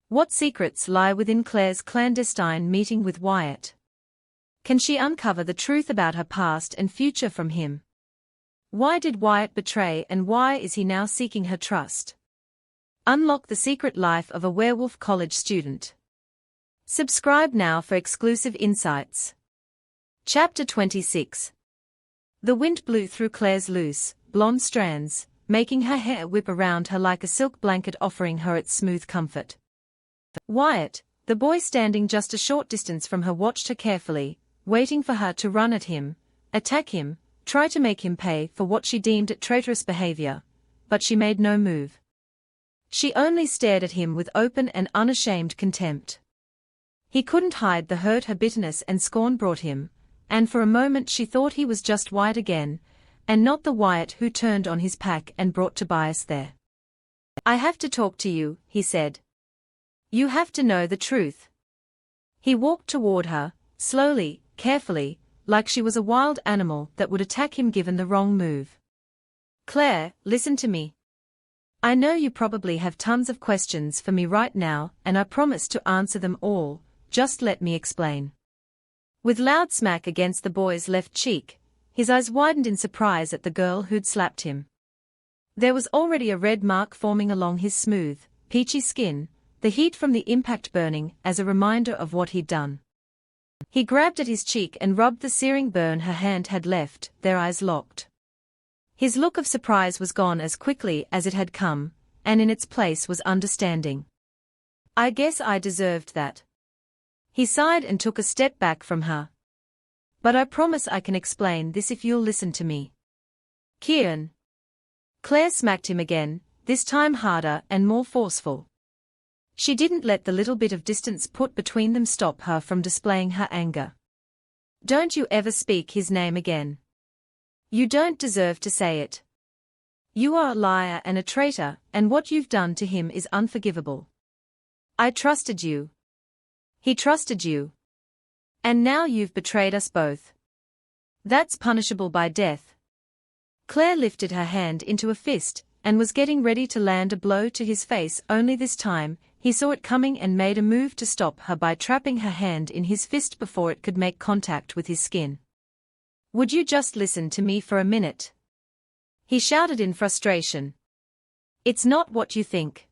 What secrets lie within Claire's clandestine meeting with Wyatt? Can she uncover the truth about her past and future from him? Why did Wyatt betray, and why is he now seeking her trust? Unlock the secret life of a werewolf college student. Subscribe now for exclusive insights. Chapter 26. The wind blew through Claire's loose, blonde strands, making her hair whip around her like a silk blanket, offering her its smooth comfort. Wyatt, the boy standing just a short distance from her, watched her carefully, waiting for her to run at him, attack him, try to make him pay for what she deemed traitorous behavior, but she made no move. She only stared at him with open and unashamed contempt. He couldn't hide the hurt her bitterness and scorn brought him, and for a moment she thought he was just Wyatt again, and not the Wyatt who turned on his pack and brought Tobias there. "I have to talk to you," he said. "You have to know the truth." He walked toward her, slowly, carefully, like she was a wild animal that would attack him given the wrong move. "Claire, listen to me. I know you probably have tons of questions for me right now, and I promise to answer them all, just let me explain." With loud smack against the boy's left cheek, his eyes widened in surprise at the girl who'd slapped him. There was already a red mark forming along his smooth, peachy skin, the heat from the impact burning as a reminder of what he'd done. He grabbed at his cheek and rubbed the searing burn her hand had left, their eyes locked. His look of surprise was gone as quickly as it had come, and in its place was understanding. "I guess I deserved that." He sighed and took a step back from her. "But I promise I can explain this if you'll listen to me." "Kieran." Claire smacked him again, this time harder and more forceful. She didn't let the little bit of distance put between them stop her from displaying her anger. "Don't you ever speak his name again. You don't deserve to say it. You are a liar and a traitor, and what you've done to him is unforgivable. I trusted you. He trusted you. And now you've betrayed us both. That's punishable by death." Claire lifted her hand into a fist, and was getting ready to land a blow to his face, only this time, he saw it coming and made a move to stop her by trapping her hand in his fist before it could make contact with his skin. "Would you just listen to me for a minute?" he shouted in frustration. "It's not what you think."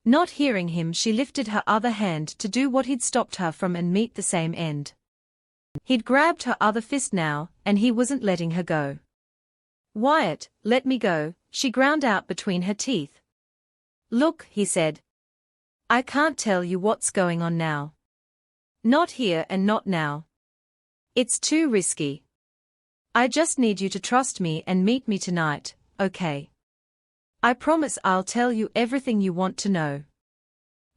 Not hearing him, she lifted her other hand to do what he'd stopped her from and meet the same end. He'd grabbed her other fist now, and he wasn't letting her go. "Wyatt, let me go," she ground out between her teeth. "Look," he said. "I can't tell you what's going on now. Not here and not now. It's too risky. I just need you to trust me and meet me tonight, okay? I promise I'll tell you everything you want to know."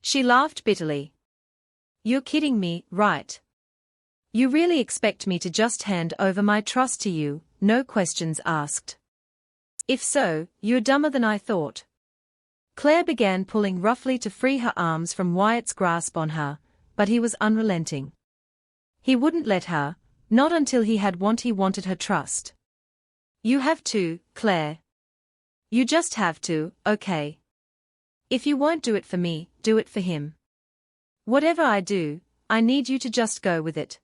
She laughed bitterly. "You're kidding me, right? You really expect me to just hand over my trust to you, no questions asked? If so, you're dumber than I thought." Claire began pulling roughly to free her arms from Wyatt's grasp on her, but he was unrelenting. He wouldn't let her, not until he had what he wanted, her trust. "You have to, Claire. You just have to, okay? If you won't do it for me, do it for him. Whatever I do, I need you to just go with it.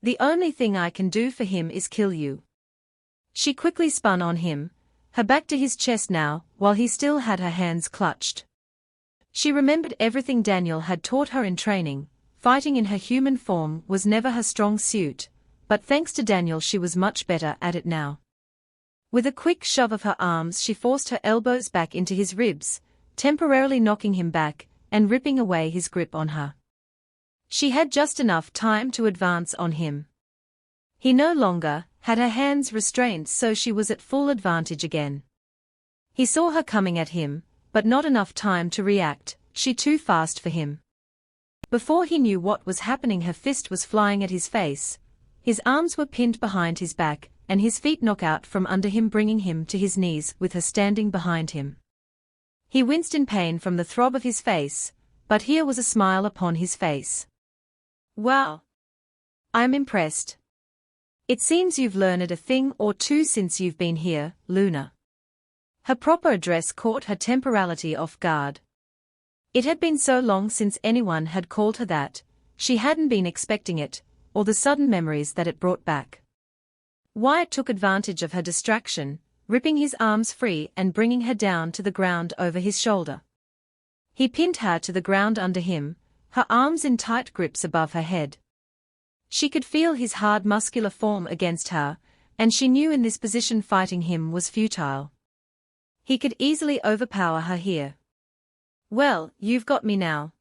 The only thing I can do for him is kill you." She quickly spun on him, her back to his chest now, while he still had her hands clutched. She remembered everything Daniel had taught her in training. Fighting in her human form was never her strong suit, but thanks to Daniel she was much better at it now. With a quick shove of her arms, she forced her elbows back into his ribs, temporarily knocking him back and ripping away his grip on her. She had just enough time to advance on him. He no longer had her hands restrained, so she was at full advantage again. He saw her coming at him, but not enough time to react, she too fast for him. Before he knew what was happening, her fist was flying at his face, his arms were pinned behind his back, and his feet knocked out from under him, bringing him to his knees with her standing behind him. He winced in pain from the throb of his face, but here was a smile upon his face. "Wow. I'm impressed. It seems you've learned a thing or two since you've been here, Luna." Her proper address caught her temporarily off guard. It had been so long since anyone had called her that, she hadn't been expecting it, or the sudden memories that it brought back. Wyatt took advantage of her distraction, ripping his arms free and bringing her down to the ground over his shoulder. He pinned her to the ground under him, her arms in tight grips above her head. She could feel his hard muscular form against her, and she knew in this position fighting him was futile. He could easily overpower her here. "Well, you've got me now.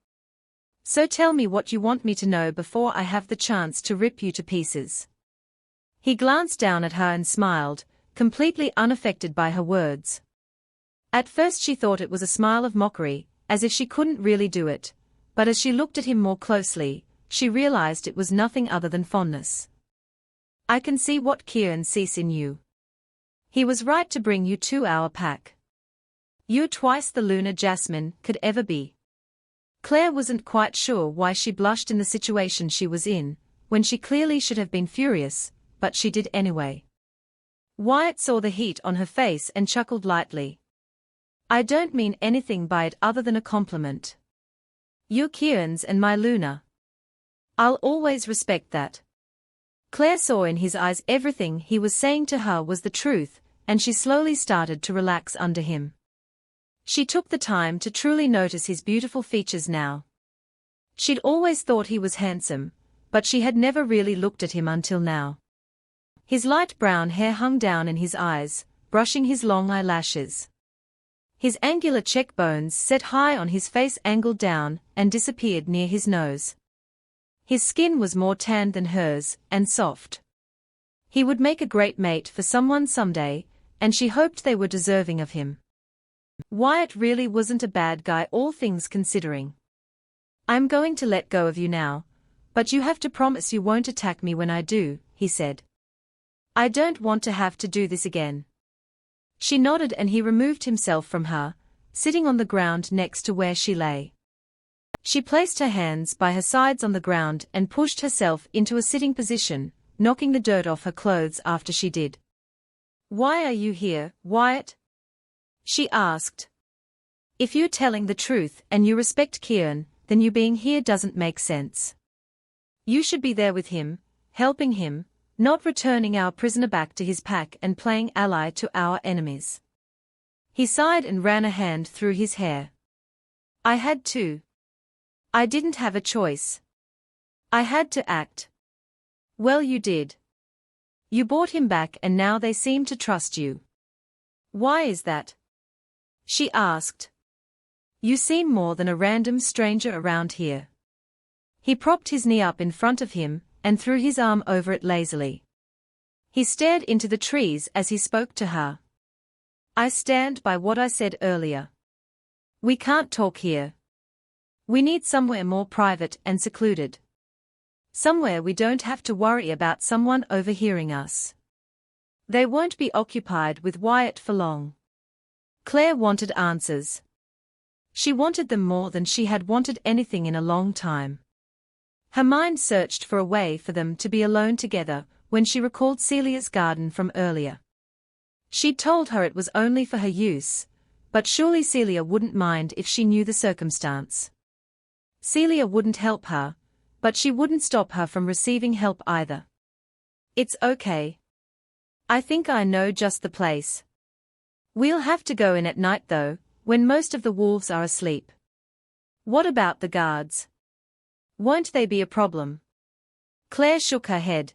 So tell me what you want me to know before I have the chance to rip you to pieces." He glanced down at her and smiled, completely unaffected by her words. At first she thought it was a smile of mockery, as if she couldn't really do it, but as she looked at him more closely, she realized it was nothing other than fondness. "I can see what Kieran sees in you. He was right to bring you to our pack. You're twice the Luna Jasmine could ever be." Claire wasn't quite sure why she blushed in the situation she was in, when she clearly should have been furious, but she did anyway. Wyatt saw the heat on her face and chuckled lightly. "I don't mean anything by it other than a compliment. You're Kieran's and my Luna. I'll always respect that." Claire saw in his eyes everything he was saying to her was the truth, and she slowly started to relax under him. She took the time to truly notice his beautiful features now. She'd always thought he was handsome, but she had never really looked at him until now. His light brown hair hung down in his eyes, brushing his long eyelashes. His angular cheekbones set high on his face angled down and disappeared near his nose. His skin was more tanned than hers, and soft. He would make a great mate for someone someday, and she hoped they were deserving of him. Wyatt really wasn't a bad guy, all things considering. "I'm going to let go of you now, but you have to promise you won't attack me when I do," he said. "I don't want to have to do this again." She nodded and he removed himself from her, sitting on the ground next to where she lay. She placed her hands by her sides on the ground and pushed herself into a sitting position, knocking the dirt off her clothes after she did. "Why are you here, Wyatt?" she asked. "If you're telling the truth and you respect Kieran, then you being here doesn't make sense. You should be there with him, helping him, not returning our prisoner back to his pack and playing ally to our enemies." He sighed and ran a hand through his hair. "I had to. I didn't have a choice. I had to act." "Well, you did. You brought him back and now they seem to trust you. Why is that?" she asked. "You seem more than a random stranger around here." He propped his knee up in front of him and threw his arm over it lazily. He stared into the trees as he spoke to her. "I stand by what I said earlier. We can't talk here. We need somewhere more private and secluded. Somewhere we don't have to worry about someone overhearing us." They won't be occupied with Wyatt for long. Claire wanted answers. She wanted them more than she had wanted anything in a long time. Her mind searched for a way for them to be alone together when she recalled Celia's garden from earlier. She'd told her it was only for her use, but surely Celia wouldn't mind if she knew the circumstance. Celia wouldn't help her, but she wouldn't stop her from receiving help either. "It's okay. I think I know just the place. We'll have to go in at night though, when most of the wolves are asleep." "What about the guards? Won't they be a problem?" Claire shook her head.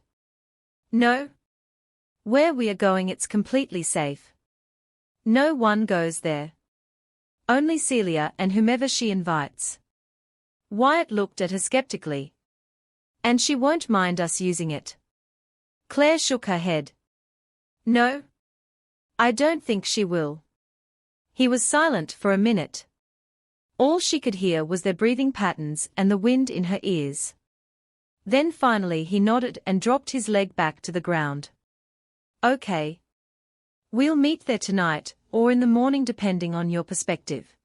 "No. Where we are going it's completely safe. No one goes there. Only Celia and whomever she invites." Wyatt looked at her skeptically. "And she won't mind us using it?" Claire shook her head. "No. I don't think she will." He was silent for a minute. All she could hear was their breathing patterns and the wind in her ears. Then finally he nodded and dropped his leg back to the ground. "Okay. We'll meet there tonight, or in the morning depending on your perspective.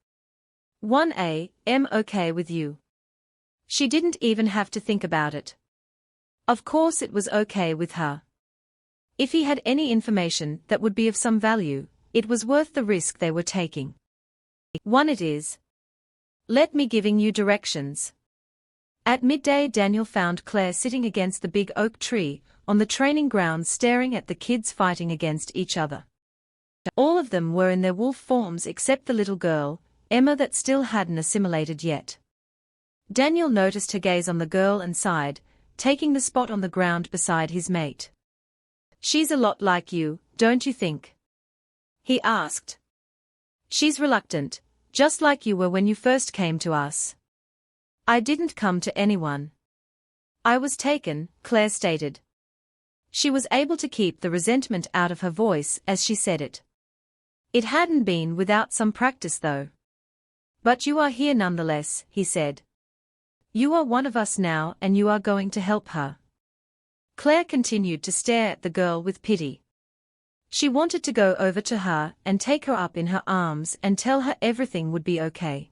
1 a.m. okay with you?" She didn't even have to think about it. Of course it was okay with her. If he had any information that would be of some value, it was worth the risk they were taking. 1 it is. Let me giving you directions. At midday, Daniel found Claire sitting against the big oak tree, on the training grounds, staring at the kids fighting against each other. All of them were in their wolf forms except the little girl, Emma, that still hadn't assimilated yet. Daniel noticed her gaze on the girl and sighed, taking the spot on the ground beside his mate. "She's a lot like you, don't you think?" he asked. "She's reluctant, just like you were when you first came to us." "I didn't come to anyone. I was taken," Claire stated. She was able to keep the resentment out of her voice as she said it. It hadn't been without some practice though. "But you are here nonetheless," he said. "You are one of us now and you are going to help her." Claire continued to stare at the girl with pity. She wanted to go over to her and take her up in her arms and tell her everything would be okay.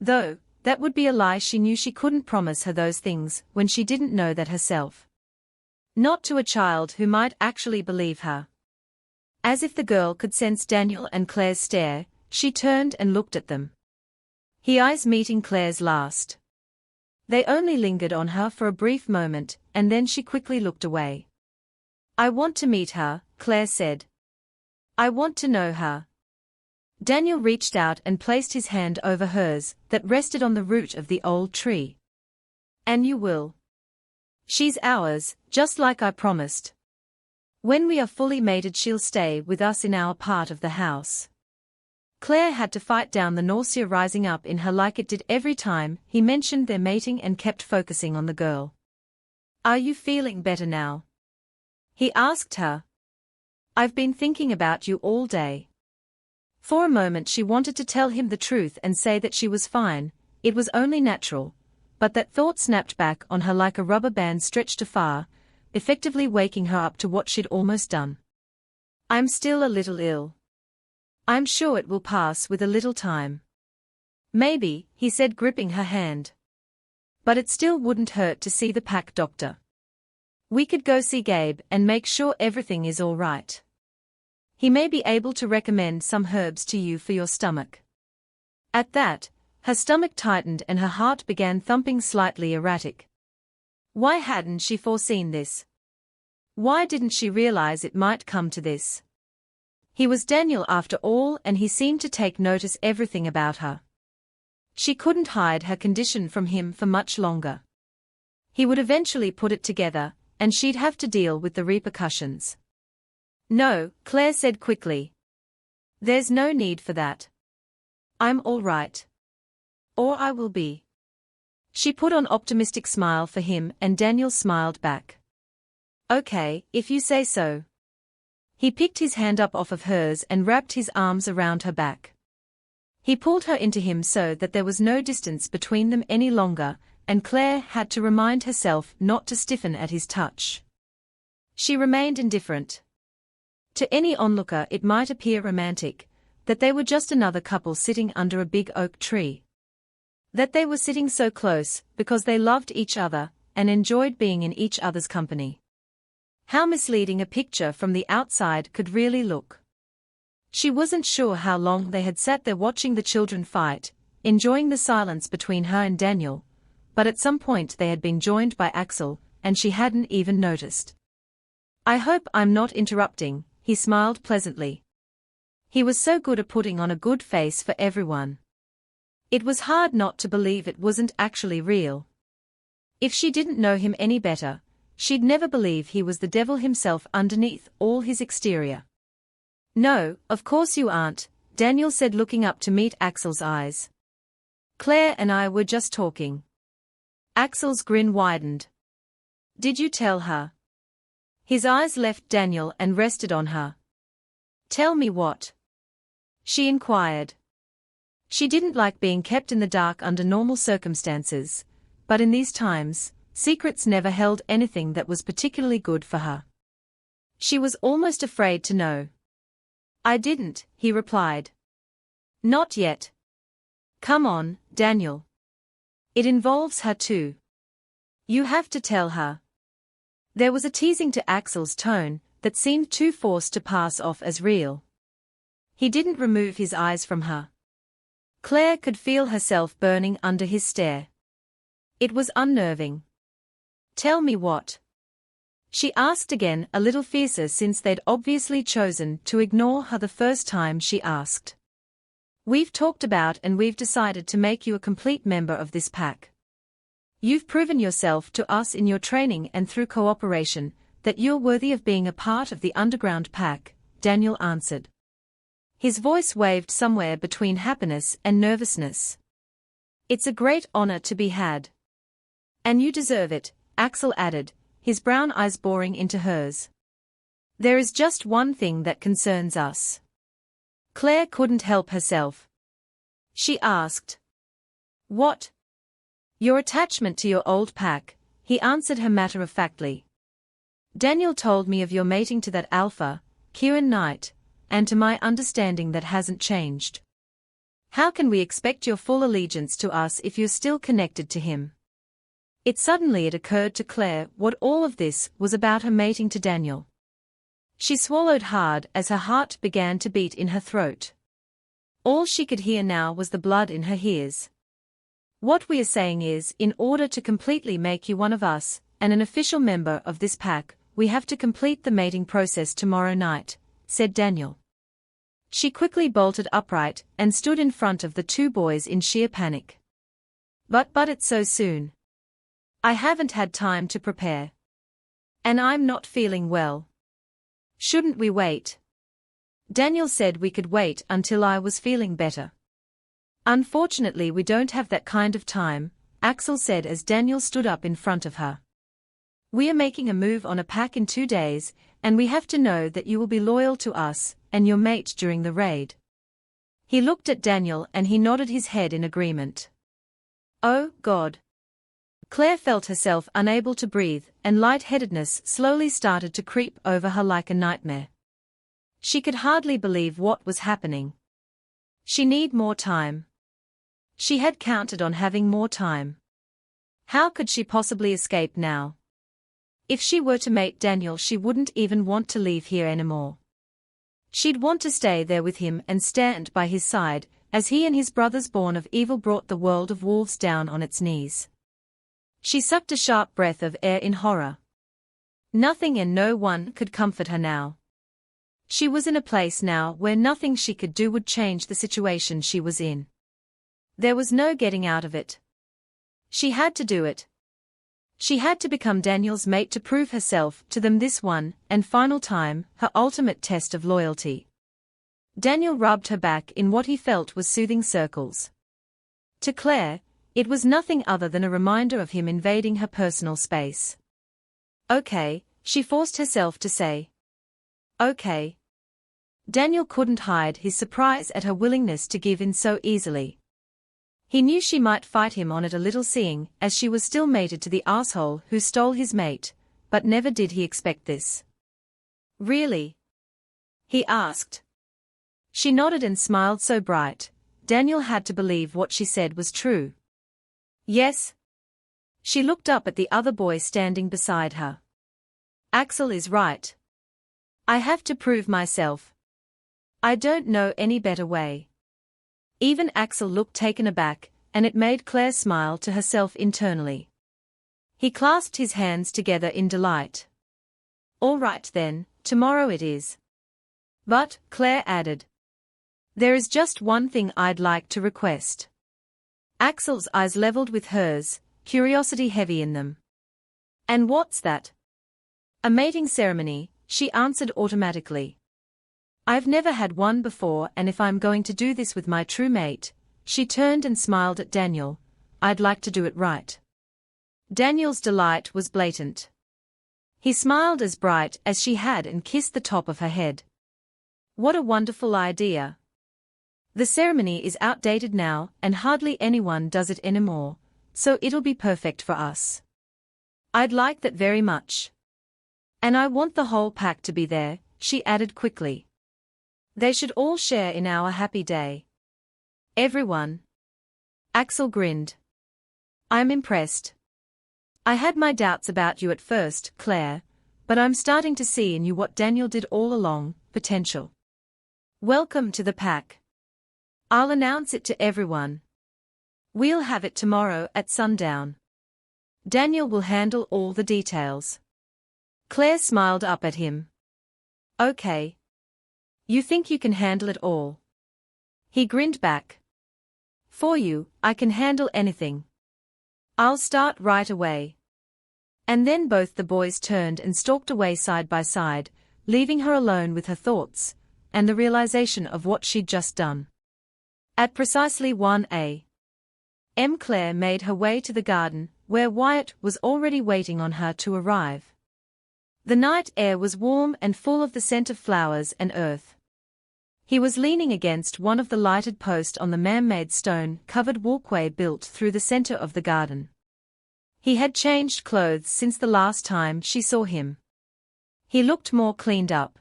Though, that would be a lie. She knew she couldn't promise her those things when she didn't know that herself. Not to a child who might actually believe her. As if the girl could sense Daniel and Claire's stare, she turned and looked at them. Her eyes meeting Claire's last. They only lingered on her for a brief moment, and then she quickly looked away. "I want to meet her," Claire said. "I want to know her." Daniel reached out and placed his hand over hers, that rested on the root of the old tree. "And you will. She's ours, just like I promised. When we are fully mated, she'll stay with us in our part of the house." Claire had to fight down the nausea rising up in her like it did every time he mentioned their mating, and kept focusing on the girl. "Are you feeling better now?" he asked her. "I've been thinking about you all day." For a moment she wanted to tell him the truth and say that she was fine, it was only natural, but that thought snapped back on her like a rubber band stretched afar, effectively waking her up to what she'd almost done. "I'm still a little ill. I'm sure it will pass with a little time." "Maybe," he said, gripping her hand. "But it still wouldn't hurt to see the pack doctor. We could go see Gabe and make sure everything is all right. He may be able to recommend some herbs to you for your stomach." At that, her stomach tightened and her heart began thumping slightly erratic. Why hadn't she foreseen this? Why didn't she realize it might come to this? He was Daniel after all, and he seemed to take notice everything about her. She couldn't hide her condition from him for much longer. He would eventually put it together, and she'd have to deal with the repercussions. "No," Claire said quickly. "There's no need for that. I'm all right. Or I will be." She put on an optimistic smile for him, and Daniel smiled back. "Okay, if you say so." He picked his hand up off of hers and wrapped his arms around her back. He pulled her into him so that there was no distance between them any longer, and Claire had to remind herself not to stiffen at his touch. She remained indifferent. To any onlooker it might appear romantic, that they were just another couple sitting under a big oak tree. That they were sitting so close because they loved each other and enjoyed being in each other's company. How misleading a picture from the outside could really look. She wasn't sure how long they had sat there watching the children fight, enjoying the silence between her and Daniel, but at some point they had been joined by Axel, and she hadn't even noticed. "I hope I'm not interrupting," he smiled pleasantly. He was so good at putting on a good face for everyone. It was hard not to believe it wasn't actually real. If she didn't know him any better, she'd never believe he was the devil himself underneath all his exterior. "No, of course you aren't," Daniel said, looking up to meet Axel's eyes. "Claire and I were just talking." Axel's grin widened. "Did you tell her?" His eyes left Daniel and rested on her. "Tell me what?" she inquired. She didn't like being kept in the dark under normal circumstances, but in these times, secrets never held anything that was particularly good for her. She was almost afraid to know. "I didn't," he replied. "Not yet. Come on, Daniel. It involves her too. You have to tell her." There was a teasing to Axel's tone that seemed too forced to pass off as real. He didn't remove his eyes from her. Claire could feel herself burning under his stare. It was unnerving. "Tell me what?" she asked again, a little fiercer since they'd obviously chosen to ignore her the first time she asked. "We've talked about and we've decided to make you a complete member of this pack. You've proven yourself to us in your training and through cooperation that you're worthy of being a part of the underground pack," Daniel answered. His voice waved somewhere between happiness and nervousness. "It's a great honor to be had. And you deserve it," Axel added, his brown eyes boring into hers. "There is just one thing that concerns us." Claire couldn't help herself. She asked. "What?" "Your attachment to your old pack," he answered her matter-of-factly. "Daniel told me of your mating to that alpha, Kieran Knight, and to my understanding that hasn't changed. How can we expect your full allegiance to us if you're still connected to him?" It occurred to Claire what all of this was about, her mating to Daniel. She swallowed hard as her heart began to beat in her throat. All she could hear now was the blood in her ears. "What we are saying is, in order to completely make you one of us, and an official member of this pack, we have to complete the mating process tomorrow night," said Daniel. She quickly bolted upright and stood in front of the two boys in sheer panic. But it's so soon. I haven't had time to prepare. And I'm not feeling well. Shouldn't we wait?" Daniel said we could wait until I was feeling better. "Unfortunately, we don't have that kind of time," Axel said as Daniel stood up in front of her. "We are making a move on a pack in 2 days, and we have to know that you will be loyal to us and your mate during the raid." He looked at Daniel and he nodded his head in agreement. Oh, God. Claire felt herself unable to breathe, and lightheadedness slowly started to creep over her like a nightmare. She could hardly believe what was happening. She needed more time. She had counted on having more time. How could she possibly escape now? If she were to mate Daniel, she wouldn't even want to leave here anymore. She'd want to stay there with him and stand by his side, as he and his brothers born of evil brought the world of wolves down on its knees. She sucked a sharp breath of air in horror. Nothing and no one could comfort her now. She was in a place now where nothing she could do would change the situation she was in. There was no getting out of it. She had to do it. She had to become Daniel's mate to prove herself to them this one and final time, her ultimate test of loyalty. Daniel rubbed her back in what he felt was soothing circles. To Claire, it was nothing other than a reminder of him invading her personal space. "Okay," she forced herself to say. "Okay." Daniel couldn't hide his surprise at her willingness to give in so easily. He knew she might fight him on it a little, seeing as she was still mated to the asshole who stole his mate, but never did he expect this. "Really?" he asked. She nodded and smiled so bright, Daniel had to believe what she said was true. "Yes." She looked up at the other boy standing beside her. "Axel is right. I have to prove myself. I don't know any better way." Even Axel looked taken aback, and it made Claire smile to herself internally. He clasped his hands together in delight. "All right then, tomorrow it is." "But," Claire added, "there is just one thing I'd like to request." Axel's eyes leveled with hers, curiosity heavy in them. "And what's that?" "A mating ceremony," she answered automatically. "I've never had one before, and if I'm going to do this with my true mate," she turned and smiled at Daniel, "I'd like to do it right." Daniel's delight was blatant. He smiled as bright as she had and kissed the top of her head. "What a wonderful idea. The ceremony is outdated now, and hardly anyone does it anymore, so it'll be perfect for us. I'd like that very much. And I want the whole pack to be there," she added quickly. "They should all share in our happy day." "Everyone?" Axel grinned. "I'm impressed. I had my doubts about you at first, Claire, but I'm starting to see in you what Daniel did all along, potential. Welcome to the pack." I'll announce it to everyone. We'll have it tomorrow at sundown. Daniel will handle all the details. Claire smiled up at him. Okay. You think you can handle it all? He grinned back. For you, I can handle anything. I'll start right away. And then both the boys turned and stalked away side by side, leaving her alone with her thoughts, and the realization of what she'd just done. At precisely 1 a.m. Claire made her way to the garden, where Wyatt was already waiting on her to arrive. The night air was warm and full of the scent of flowers and earth. He was leaning against one of the lighted posts on the man-made stone-covered walkway built through the center of the garden. He had changed clothes since the last time she saw him. He looked more cleaned up.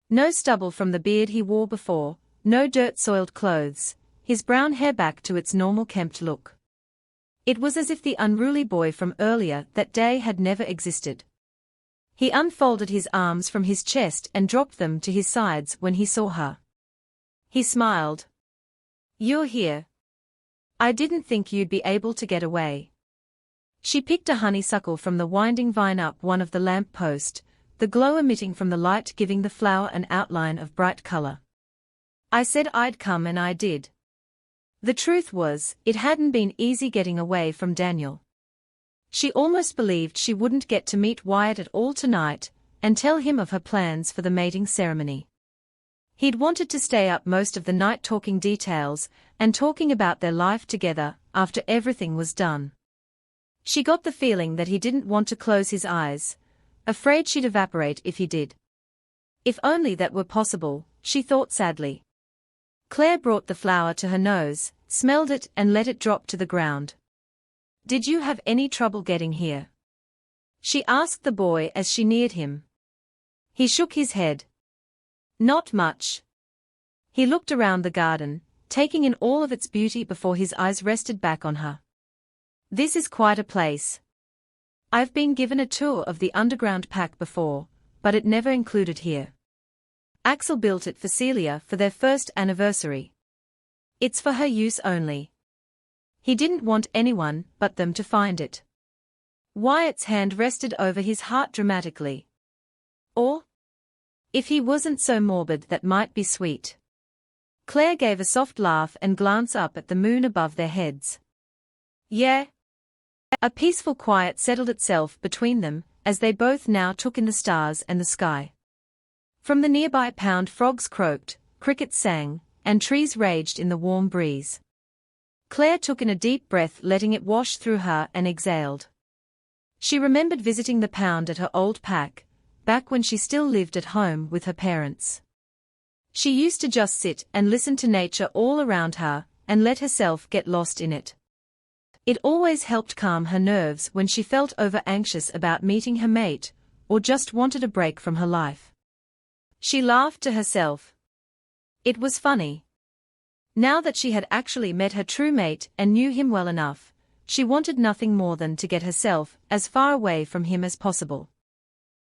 No stubble from the beard he wore before, no dirt-soiled clothes, his brown hair back to its normal kempt look. It was as if the unruly boy from earlier that day had never existed. He unfolded his arms from his chest and dropped them to his sides when he saw her. He smiled. You're here. I didn't think you'd be able to get away. She picked a honeysuckle from the winding vine up one of the lamp posts, the glow emitting from the light giving the flower an outline of bright color. I said I'd come and I did. The truth was, it hadn't been easy getting away from Daniel. She almost believed she wouldn't get to meet Wyatt at all tonight, and tell him of her plans for the mating ceremony. He'd wanted to stay up most of the night talking details, and talking about their life together, after everything was done. She got the feeling that he didn't want to close his eyes, afraid she'd evaporate if he did. If only that were possible, she thought sadly. Claire brought the flower to her nose, smelled it and let it drop to the ground. Did you have any trouble getting here? She asked the boy as she neared him. He shook his head. Not much. He looked around the garden, taking in all of its beauty before his eyes rested back on her. This is quite a place. I've been given a tour of the underground pack before, but it never included here. Axel built it for Celia for their first anniversary. It's for her use only. He didn't want anyone but them to find it. Wyatt's hand rested over his heart dramatically. Or? If he wasn't so morbid, that might be sweet. Claire gave a soft laugh and glanced up at the moon above their heads. Yeah. A peaceful quiet settled itself between them, as they both now took in the stars and the sky. From the nearby pond frogs croaked, crickets sang, and trees raged in the warm breeze. Claire took in a deep breath, letting it wash through her, and exhaled. She remembered visiting the pound at her old pack, back when she still lived at home with her parents. She used to just sit and listen to nature all around her, and let herself get lost in it. It always helped calm her nerves when she felt over-anxious about meeting her mate, or just wanted a break from her life. She laughed to herself. It was funny. Now that she had actually met her true mate and knew him well enough, she wanted nothing more than to get herself as far away from him as possible.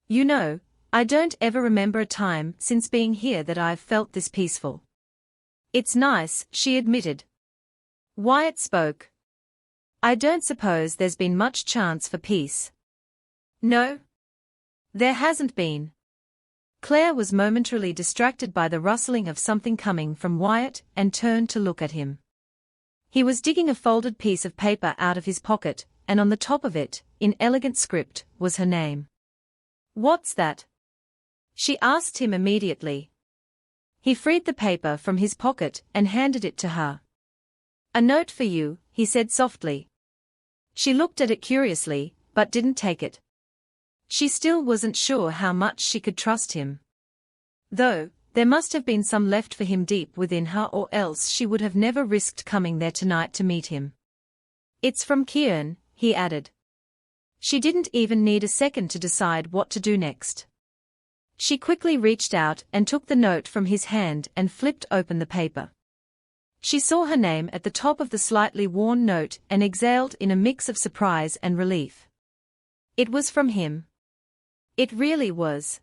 You know, I don't ever remember a time since being here that I've felt this peaceful. It's nice, she admitted. Wyatt spoke. I don't suppose there's been much chance for peace. No? There hasn't been. Claire was momentarily distracted by the rustling of something coming from Wyatt and turned to look at him. He was digging a folded piece of paper out of his pocket, and on the top of it, in elegant script, was her name. What's that? She asked him immediately. He freed the paper from his pocket and handed it to her. A note for you, he said softly. She looked at it curiously, but didn't take it. She still wasn't sure how much she could trust him. Though, there must have been some left for him deep within her, or else she would have never risked coming there tonight to meet him. It's from Kieran, he added. She didn't even need a second to decide what to do next. She quickly reached out and took the note from his hand and flipped open the paper. She saw her name at the top of the slightly worn note and exhaled in a mix of surprise and relief. It was from him. It really was.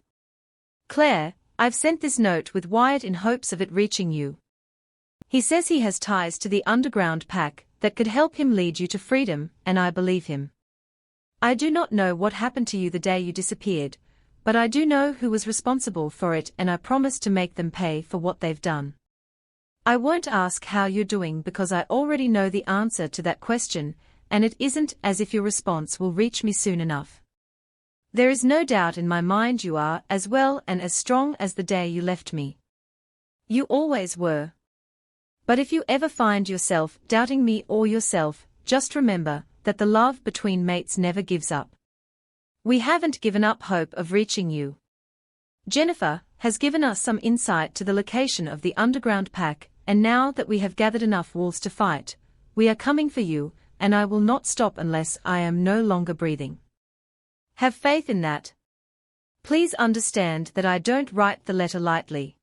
Claire, I've sent this note with Wyatt in hopes of it reaching you. He says he has ties to the underground pack that could help him lead you to freedom, and I believe him. I do not know what happened to you the day you disappeared, but I do know who was responsible for it, and I promise to make them pay for what they've done. I won't ask how you're doing because I already know the answer to that question, and it isn't as if your response will reach me soon enough. There is no doubt in my mind you are as well and as strong as the day you left me. You always were. But if you ever find yourself doubting me or yourself, just remember that the love between mates never gives up. We haven't given up hope of reaching you. Jennifer has given us some insight to the location of the underground pack, and now that we have gathered enough wolves to fight, we are coming for you, and I will not stop unless I am no longer breathing. Have faith in that. Please understand that I don't write the letter lightly.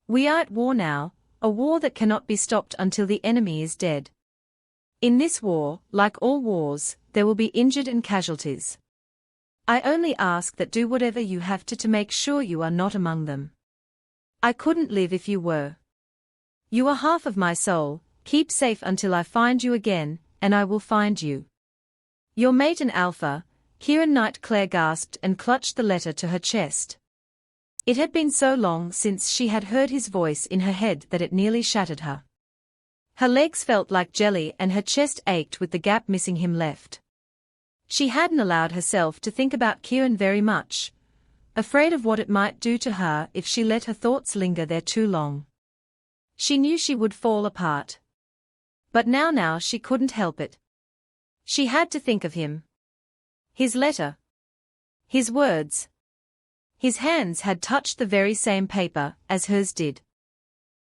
We are at war now, a war that cannot be stopped until the enemy is dead. In this war, like all wars, there will be injured and casualties. I only ask that do whatever you have to make sure you are not among them. I couldn't live if you were. You are half of my soul. Keep safe until I find you again, and I will find you. Your mate and Alpha, Kieran. Knight. Claire gasped and clutched the letter to her chest. It had been so long since she had heard his voice in her head that it nearly shattered her. Her legs felt like jelly and her chest ached with the gap missing him left. She hadn't allowed herself to think about Kieran very much, afraid of what it might do to her if she let her thoughts linger there too long. She knew she would fall apart. But now she couldn't help it. She had to think of him. His letter. His words. His hands had touched the very same paper as hers did.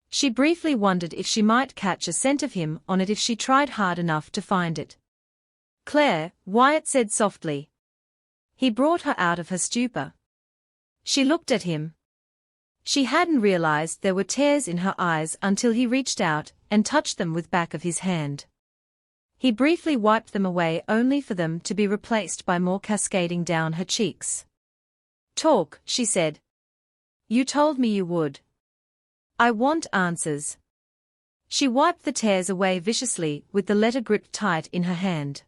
She briefly wondered if she might catch a scent of him on it if she tried hard enough to find it. Claire, Wyatt said softly. He brought her out of her stupor. She looked at him. She hadn't realized there were tears in her eyes until he reached out and touched them with back of his hand. He briefly wiped them away only for them to be replaced by more cascading down her cheeks. Talk, she said. You told me you would. I want answers. She wiped the tears away viciously with the letter gripped tight in her hand.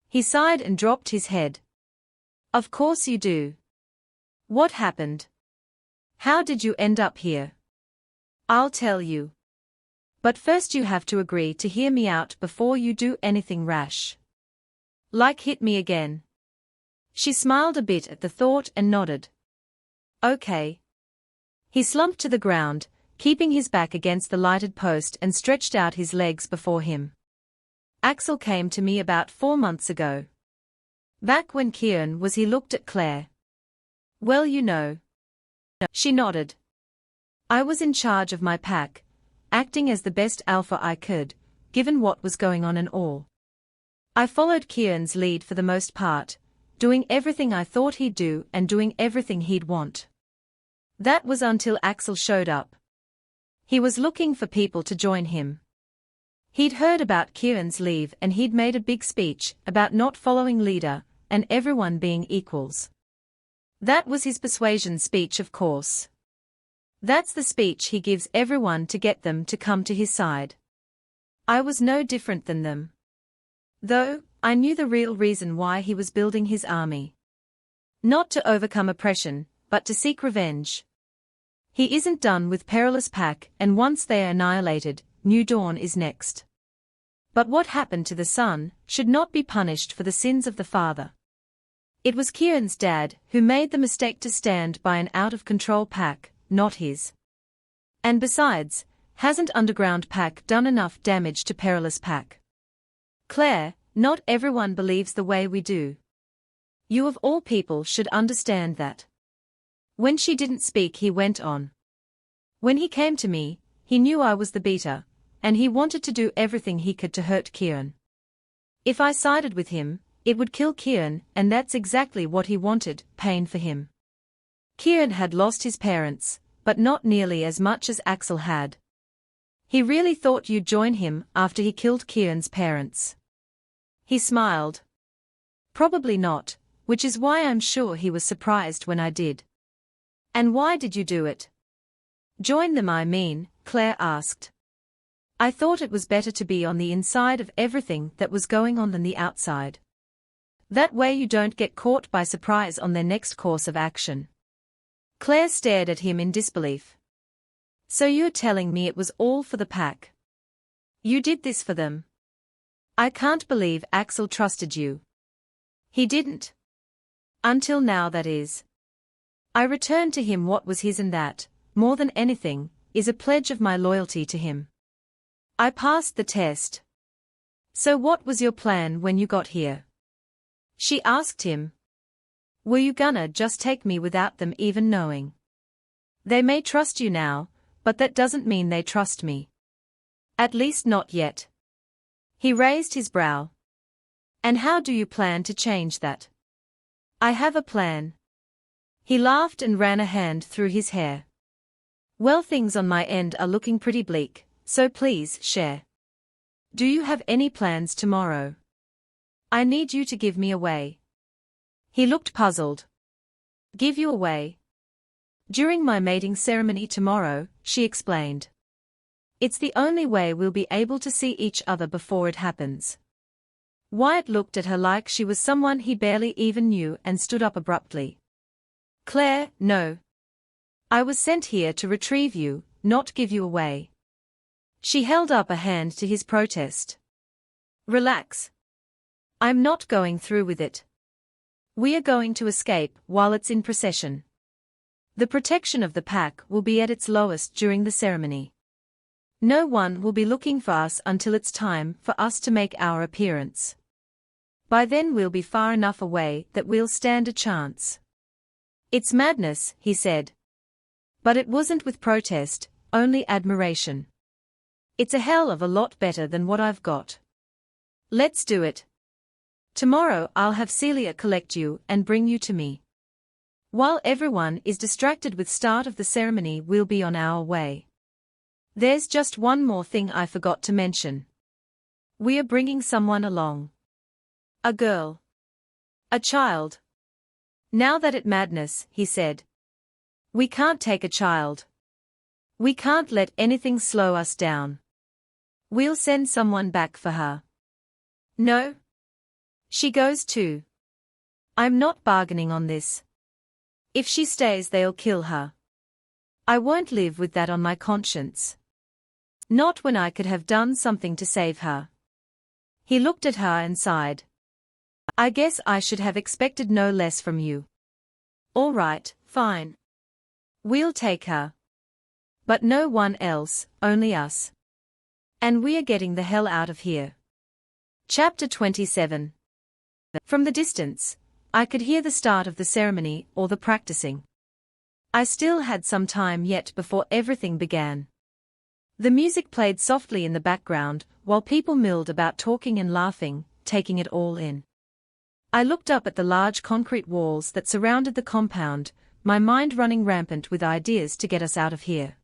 He sighed and dropped his head. Of course you do. What happened? How did you end up here? I'll tell you. But first you have to agree to hear me out before you do anything rash. Like hit me again. She smiled a bit at the thought and nodded. Okay. He slumped to the ground, keeping his back against the lighted post and stretched out his legs before him. Axel came to me about 4 months ago. Back when Kieran was. He looked at Claire. Well, you know. She nodded. I was in charge of my pack, acting as the best alpha I could, given what was going on and all. I followed Kieran's lead for the most part, doing everything I thought he'd do and doing everything he'd want. That was until Axel showed up. He was looking for people to join him. He'd heard about Kieran's leave and he'd made a big speech about not following leader and everyone being equals. That was his persuasion speech, of course. That's the speech he gives everyone to get them to come to his side. I was no different than them. Though, I knew the real reason why he was building his army. Not to overcome oppression, but to seek revenge. He isn't done with Perilous Pack, and once they are annihilated, New Dawn is next. But what happened to the son should not be punished for the sins of the father. It was Kieran's dad who made the mistake to stand by an out-of-control pack, not his. And besides, hasn't Underground Pack done enough damage to Perilous Pack? Claire, not everyone believes the way we do. You of all people should understand that. When she didn't speak, he went on. When he came to me, he knew I was the beater, and he wanted to do everything he could to hurt Kieran. If I sided with him, it would kill Kieran, and that's exactly what he wanted, pain for him. Kieran had lost his parents, but not nearly as much as Axel had. He really thought you'd join him after he killed Kieran's parents. He smiled. Probably not, which is why I'm sure he was surprised when I did. And why did you do it? Join them, I mean, Claire asked. I thought it was better to be on the inside of everything that was going on than the outside. That way you don't get caught by surprise on their next course of action. Claire stared at him in disbelief. So you're telling me it was all for the pack? You did this for them? I can't believe Axel trusted you. He didn't. Until now, that is. I returned to him what was his, and that, more than anything, is a pledge of my loyalty to him. I passed the test. So what was your plan when you got here? She asked him. Were you gonna just take me without them even knowing? They may trust you now, but that doesn't mean they trust me. At least not yet. He raised his brow. And how do you plan to change that? I have a plan. He laughed and ran a hand through his hair. Well, things on my end are looking pretty bleak, so please share. Do you have any plans tomorrow? I need you to give me away. He looked puzzled. Give you away? During my mating ceremony tomorrow, she explained. It's the only way we'll be able to see each other before it happens. Wyatt looked at her like she was someone he barely even knew and stood up abruptly. Claire, no. I was sent here to retrieve you, not give you away. She held up a hand to his protest. Relax. I'm not going through with it. We are going to escape while it's in procession. The protection of the pack will be at its lowest during the ceremony. No one will be looking for us until it's time for us to make our appearance. By then we'll be far enough away that we'll stand a chance. It's madness, he said. But it wasn't with protest, only admiration. It's a hell of a lot better than what I've got. Let's do it. Tomorrow I'll have Celia collect you and bring you to me. While everyone is distracted with start of the ceremony, we'll be on our way. There's just one more thing I forgot to mention. We are bringing someone along. A girl. A child. Now that it's madness, he said. We can't take a child. We can't let anything slow us down. We'll send someone back for her. No? She goes too. I'm not bargaining on this. If she stays, they'll kill her. I won't live with that on my conscience. Not when I could have done something to save her. He looked at her and sighed. I guess I should have expected no less from you. All right, fine. We'll take her. But no one else, only us. And we are getting the hell out of here. Chapter 27. From the distance, I could hear the start of the ceremony or the practicing. I still had some time yet before everything began. The music played softly in the background, while people milled about talking and laughing, taking it all in. I looked up at the large concrete walls that surrounded the compound, my mind running rampant with ideas to get us out of here.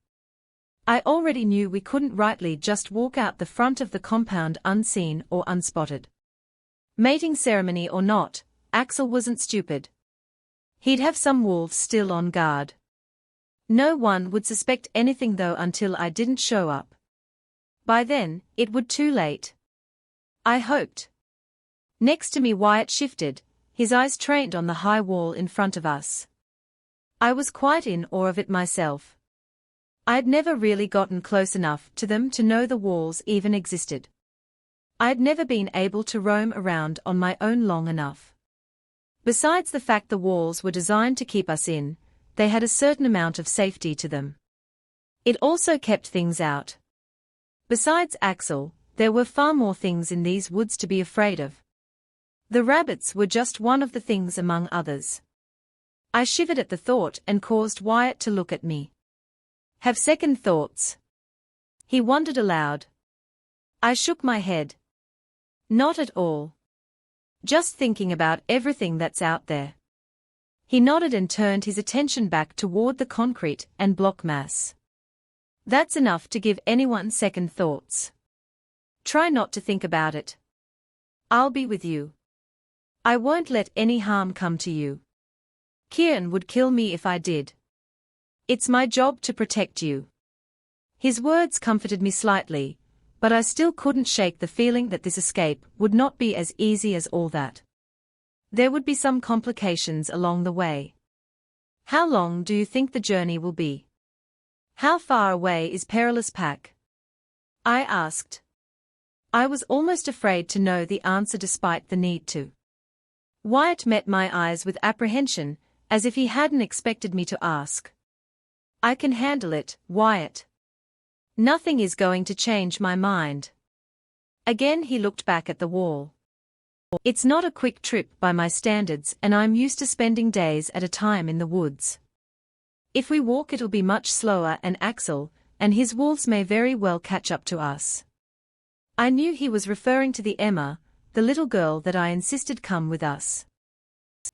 I already knew we couldn't rightly just walk out the front of the compound unseen or unspotted. Mating ceremony or not, Axel wasn't stupid. He'd have some wolves still on guard. No one would suspect anything though until I didn't show up. By then, it would too late. I hoped. Next to me Wyatt shifted, his eyes trained on the high wall in front of us. I was quite in awe of it myself. I'd never really gotten close enough to them to know the walls even existed. I'd never been able to roam around on my own long enough. Besides the fact the walls were designed to keep us in, they had a certain amount of safety to them. It also kept things out. Besides Axel, there were far more things in these woods to be afraid of. The rabbits were just one of the things among others. I shivered at the thought and caused Wyatt to look at me. Have second thoughts? He wondered aloud. I shook my head. Not at all. Just thinking about everything that's out there. He nodded and turned his attention back toward the concrete and block mass. That's enough to give anyone second thoughts. Try not to think about it. I'll be with you. I won't let any harm come to you. Kieran would kill me if I did. It's my job to protect you. His words comforted me slightly, but I still couldn't shake the feeling that this escape would not be as easy as all that. There would be some complications along the way. How long do you think the journey will be? How far away is Perilous Pack? I asked. I was almost afraid to know the answer despite the need to. Wyatt met my eyes with apprehension, as if he hadn't expected me to ask. I can handle it, Wyatt. Nothing is going to change my mind. Again he looked back at the wall. It's not a quick trip by my standards, and I'm used to spending days at a time in the woods. If we walk it'll be much slower, and Axel and his wolves may very well catch up to us. I knew he was referring to the Emma, the little girl that I insisted come with us.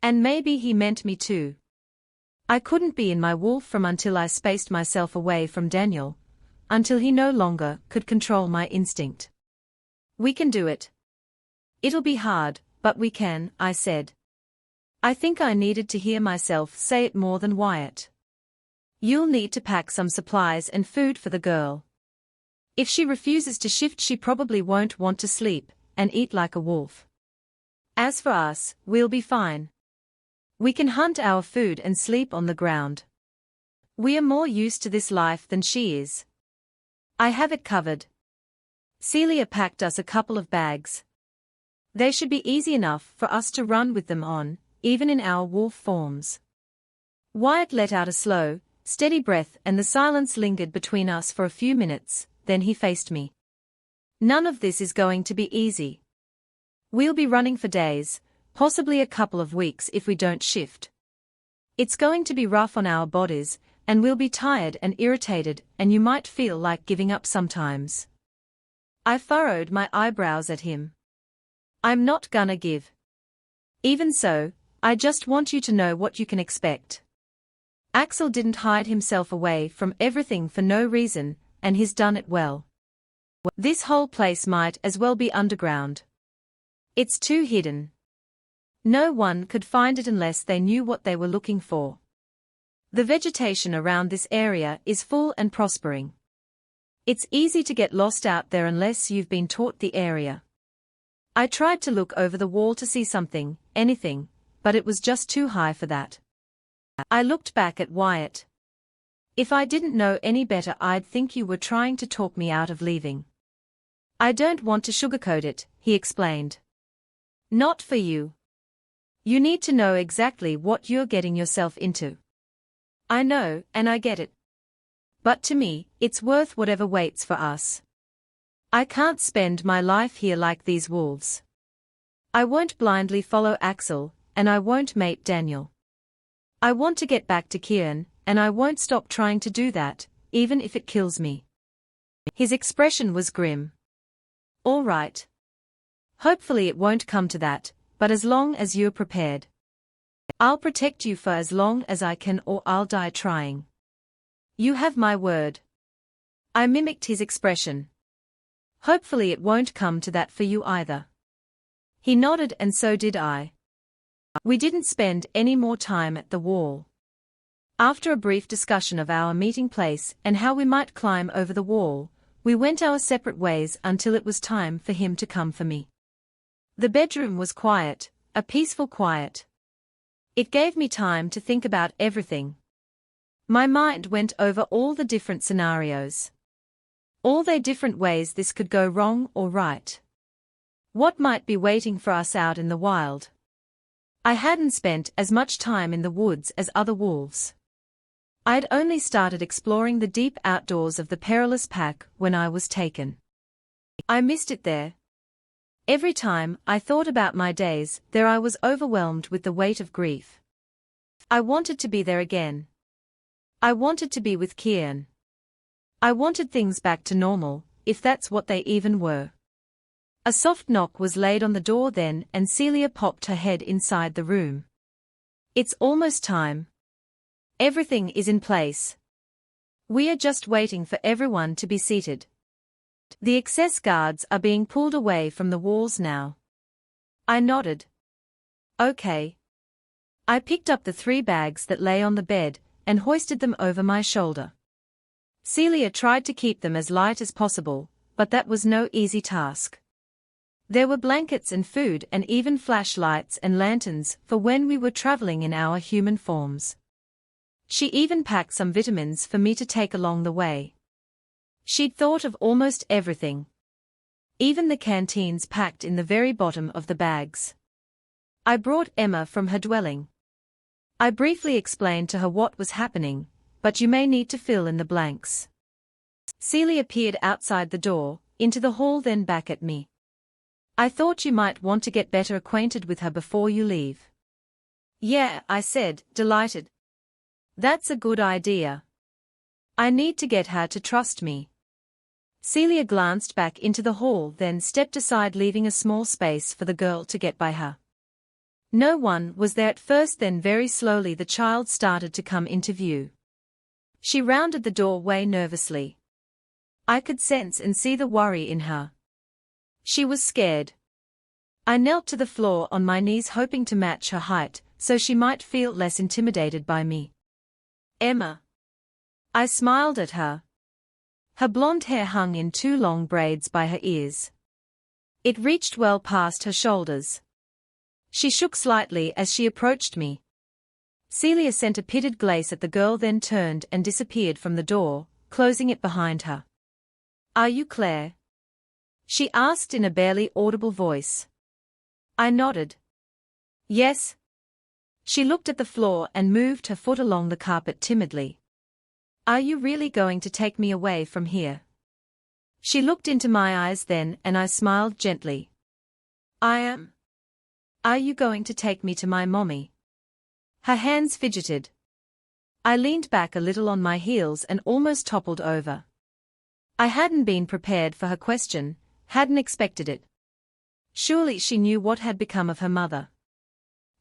And maybe he meant me too. I couldn't be in my wolf form until I spaced myself away from Daniel, until he no longer could control my instinct. We can do it. It'll be hard, but we can, I said. I think I needed to hear myself say it more than Wyatt. You'll need to pack some supplies and food for the girl. If she refuses to shift she probably won't want to sleep and eat like a wolf. As for us, we'll be fine. We can hunt our food and sleep on the ground. We are more used to this life than she is. I have it covered. Celia packed us a couple of bags. They should be easy enough for us to run with them on, even in our wolf forms. Wyatt let out a slow, steady breath and the silence lingered between us for a few minutes, then he faced me. None of this is going to be easy. We'll be running for days, possibly a couple of weeks if we don't shift. It's going to be rough on our bodies, and we'll be tired and irritated, and you might feel like giving up sometimes. I furrowed my eyebrows at him. I'm not gonna give. Even so, I just want you to know what you can expect. Axel didn't hide himself away from everything for no reason, and he's done it well. This whole place might as well be underground. It's too hidden. No one could find it unless they knew what they were looking for. The vegetation around this area is full and prospering. It's easy to get lost out there unless you've been taught the area. I tried to look over the wall to see something, anything, but it was just too high for that. I looked back at Wyatt. If I didn't know any better I'd think you were trying to talk me out of leaving. I don't want to sugarcoat it, he explained. Not for you. You need to know exactly what you're getting yourself into. I know, and I get it. But to me, it's worth whatever waits for us. I can't spend my life here like these wolves. I won't blindly follow Axel, and I won't mate Daniel. I want to get back to Kieran, and I won't stop trying to do that, even if it kills me. His expression was grim. All right. Hopefully it won't come to that, but as long as you're prepared. I'll protect you for as long as I can or I'll die trying. You have my word. I mimicked his expression. Hopefully it won't come to that for you either. He nodded and so did I. We didn't spend any more time at the wall. After a brief discussion of our meeting place and how we might climb over the wall, we went our separate ways until it was time for him to come for me. The bedroom was quiet, a peaceful quiet. It gave me time to think about everything. My mind went over all the different scenarios. All the different ways this could go wrong or right. What might be waiting for us out in the wild? I hadn't spent as much time in the woods as other wolves. I'd only started exploring the deep outdoors of the Perilous Pack when I was taken. I missed it there. Every time I thought about my days there I was overwhelmed with the weight of grief. I wanted to be there again. I wanted to be with Kieran. I wanted things back to normal, if that's what they even were. A soft knock was laid on the door then and Celia popped her head inside the room. It's almost time. Everything is in place. We are just waiting for everyone to be seated. The excess guards are being pulled away from the walls now. I nodded. Okay. I picked up the 3 bags that lay on the bed and hoisted them over my shoulder. Celia tried to keep them as light as possible, but that was no easy task. There were blankets and food and even flashlights and lanterns for when we were traveling in our human forms. She even packed some vitamins for me to take along the way. She'd thought of almost everything. Even the canteens packed in the very bottom of the bags. I brought Emma from her dwelling. I briefly explained to her what was happening, but you may need to fill in the blanks. Celia peered outside the door, into the hall then back at me. I thought you might want to get better acquainted with her before you leave. Yeah, I said, delighted. That's a good idea. I need to get her to trust me. Celia glanced back into the hall then stepped aside leaving a small space for the girl to get by her. No one was there at first then very slowly the child started to come into view. She rounded the doorway nervously. I could sense and see the worry in her. She was scared. I knelt to the floor on my knees hoping to match her height, so she might feel less intimidated by me. Emma. I smiled at her. Her blonde hair hung in 2 long braids by her ears. It reached well past her shoulders. She shook slightly as she approached me. Celia sent a pitted glace at the girl then turned and disappeared from the door, closing it behind her. Are you Claire? She asked in a barely audible voice. I nodded. Yes. She looked at the floor and moved her foot along the carpet timidly. Are you really going to take me away from here? She looked into my eyes then and I smiled gently. I am. Are you going to take me to my mommy? Her hands fidgeted. I leaned back a little on my heels and almost toppled over. I hadn't been prepared for her question, hadn't expected it. Surely she knew what had become of her mother.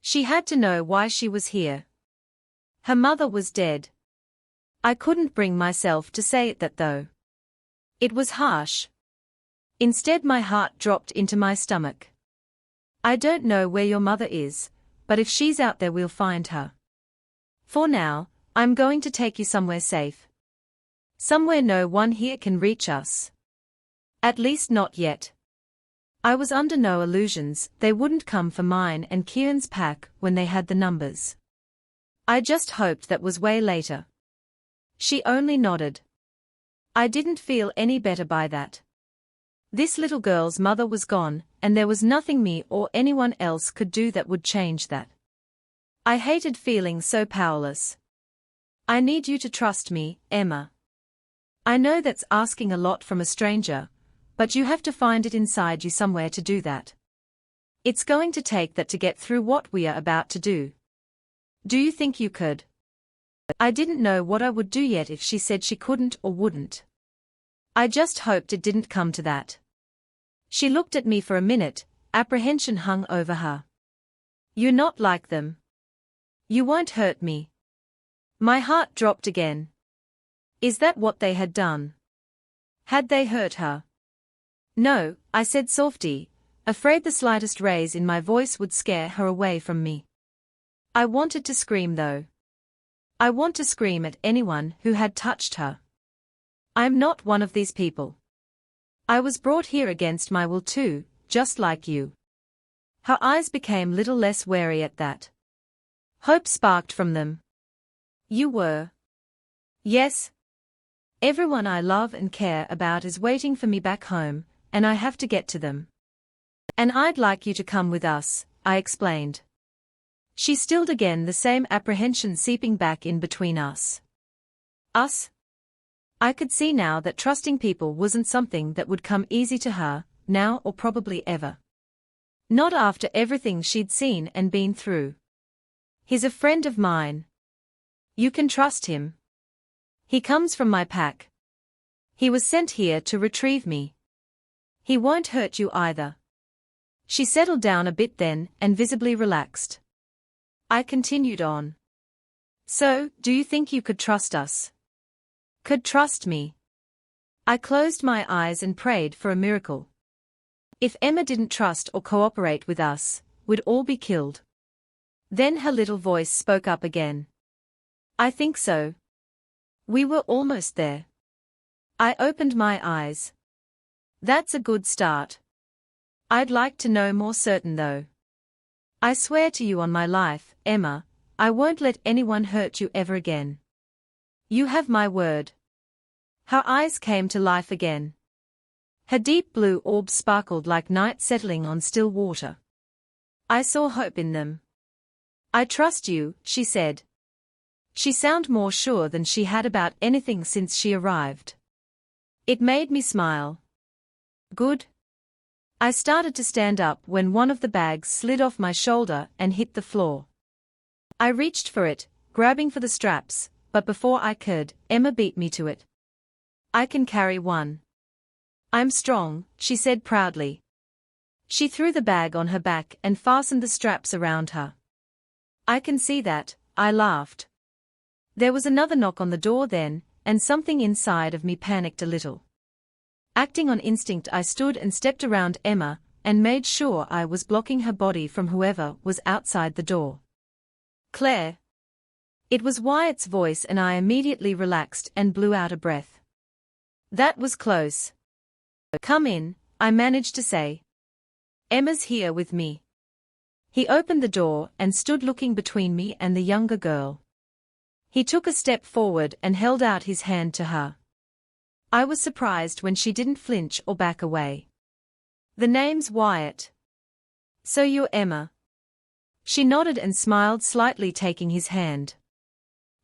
She had to know why she was here. Her mother was dead. I couldn't bring myself to say it that though. It was harsh. Instead my heart dropped into my stomach. I don't know where your mother is, but if she's out there we'll find her. For now, I'm going to take you somewhere safe. Somewhere no one here can reach us. At least not yet. I was under no illusions they wouldn't come for mine and Kieran's pack when they had the numbers. I just hoped that was way later. She only nodded. I didn't feel any better by that. This little girl's mother was gone, and there was nothing me or anyone else could do that would change that. I hated feeling so powerless. I need you to trust me, Emma. I know that's asking a lot from a stranger, but you have to find it inside you somewhere to do that. It's going to take that to get through what we are about to do. Do you think you could? I didn't know what I would do yet if she said she couldn't or wouldn't. I just hoped it didn't come to that. She looked at me for a minute, apprehension hung over her. You're not like them. You won't hurt me. My heart dropped again. Is that what they had done? Had they hurt her? No, I said softly, afraid the slightest raise in my voice would scare her away from me. I wanted to scream though. I want to scream at anyone who had touched her. I'm not one of these people. I was brought here against my will too, just like you. Her eyes became little less wary at that. Hope sparked from them. You were. Yes. Everyone I love and care about is waiting for me back home, and I have to get to them. And I'd like you to come with us, I explained. She stilled again, the same apprehension seeping back in between us. Us? I could see now that trusting people wasn't something that would come easy to her, now or probably ever. Not after everything she'd seen and been through. He's a friend of mine. You can trust him. He comes from my pack. He was sent here to retrieve me. He won't hurt you either. She settled down a bit then and visibly relaxed. I continued on. So, do you think you could trust us? Could trust me? I closed my eyes and prayed for a miracle. If Emma didn't trust or cooperate with us, we'd all be killed. Then her little voice spoke up again. I think so. We were almost there. I opened my eyes. That's a good start. I'd like to know more certain though. I swear to you on my life, Emma, I won't let anyone hurt you ever again. You have my word. Her eyes came to life again. Her deep blue orbs sparkled like night settling on still water. I saw hope in them. I trust you, she said. She sounded more sure than she had about anything since she arrived. It made me smile. Good. I started to stand up when one of the bags slid off my shoulder and hit the floor. I reached for it, grabbing for the straps, but before I could, Emma beat me to it. I can carry one. I'm strong, she said proudly. She threw the bag on her back and fastened the straps around her. I can see that, I laughed. There was another knock on the door then, and something inside of me panicked a little. Acting on instinct, I stood and stepped around Emma, and made sure I was blocking her body from whoever was outside the door. Claire. It was Wyatt's voice, and I immediately relaxed and blew out a breath. That was close. Come in, I managed to say. Emma's here with me. He opened the door and stood looking between me and the younger girl. He took a step forward and held out his hand to her. I was surprised when she didn't flinch or back away. The name's Wyatt. So you're Emma. She nodded and smiled slightly, taking his hand.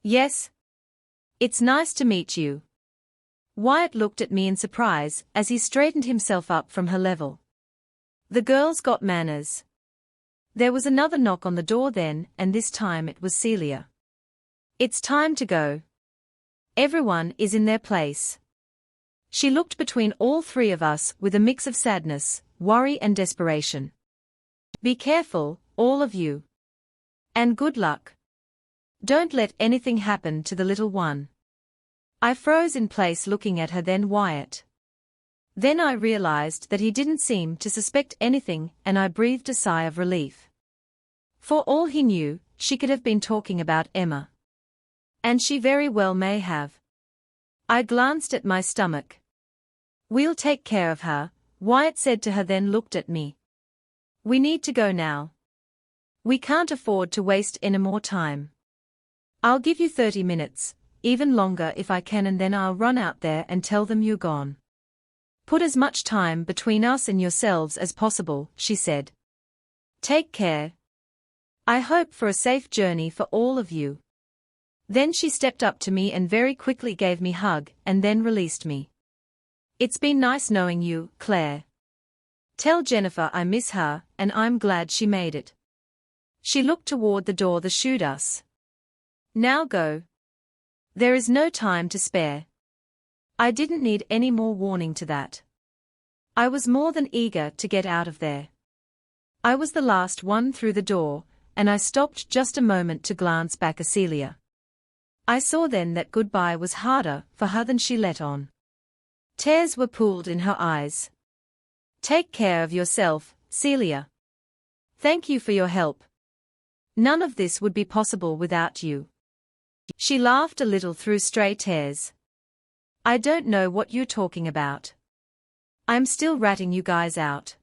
Yes. It's nice to meet you. Wyatt looked at me in surprise as he straightened himself up from her level. The girl's got manners. There was another knock on the door then, and this time it was Celia. It's time to go. Everyone is in their place. She looked between all three of us with a mix of sadness, worry and desperation. Be careful, all of you. And good luck. Don't let anything happen to the little one. I froze in place looking at her, then Wyatt. Then I realized that he didn't seem to suspect anything, and I breathed a sigh of relief. For all he knew, she could have been talking about Emma. And she very well may have. I glanced at my stomach. We'll take care of her, Wyatt said to her, then looked at me. We need to go now. We can't afford to waste any more time. I'll give you 30 minutes, even longer if I can, and then I'll run out there and tell them you're gone. Put as much time between us and yourselves as possible, she said. Take care. I hope for a safe journey for all of you. Then she stepped up to me and very quickly gave me a hug and then released me. It's been nice knowing you, Claire. Tell Jennifer I miss her, and I'm glad she made it. She looked toward the door that shooed us. Now go. There is no time to spare. I didn't need any more warning to that. I was more than eager to get out of there. I was the last one through the door, and I stopped just a moment to glance back at Celia. I saw then that goodbye was harder for her than she let on. Tears were pooled in her eyes. Take care of yourself, Celia. Thank you for your help. None of this would be possible without you. She laughed a little through stray tears. I don't know what you're talking about. I'm still ratting you guys out.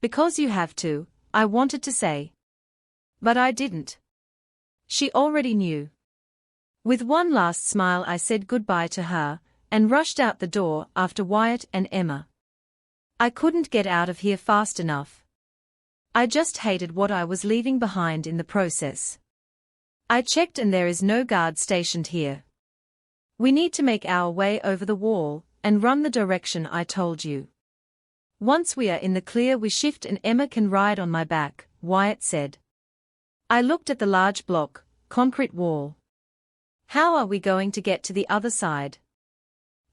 Because you have to, I wanted to say. But I didn't. She already knew. With one last smile I said goodbye to her, and rushed out the door after Wyatt and Emma. I couldn't get out of here fast enough. I just hated what I was leaving behind in the process. I checked and there is no guard stationed here. We need to make our way over the wall, and run the direction I told you. Once we are in the clear we shift and Emma can ride on my back, Wyatt said. I looked at the large block, concrete wall. How are we going to get to the other side?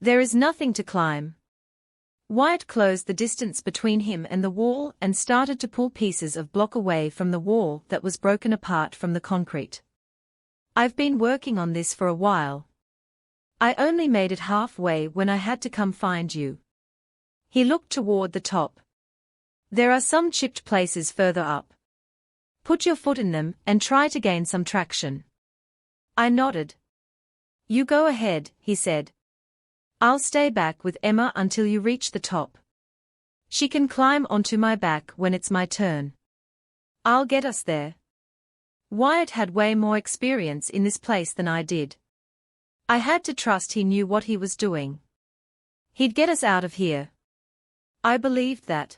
There is nothing to climb. Wyatt closed the distance between him and the wall and started to pull pieces of block away from the wall that was broken apart from the concrete. I've been working on this for a while. I only made it halfway when I had to come find you. He looked toward the top. There are some chipped places further up. Put your foot in them and try to gain some traction. I nodded. You go ahead, he said. I'll stay back with Emma until you reach the top. She can climb onto my back when it's my turn. I'll get us there. Wyatt had way more experience in this place than I did. I had to trust he knew what he was doing. He'd get us out of here. I believed that.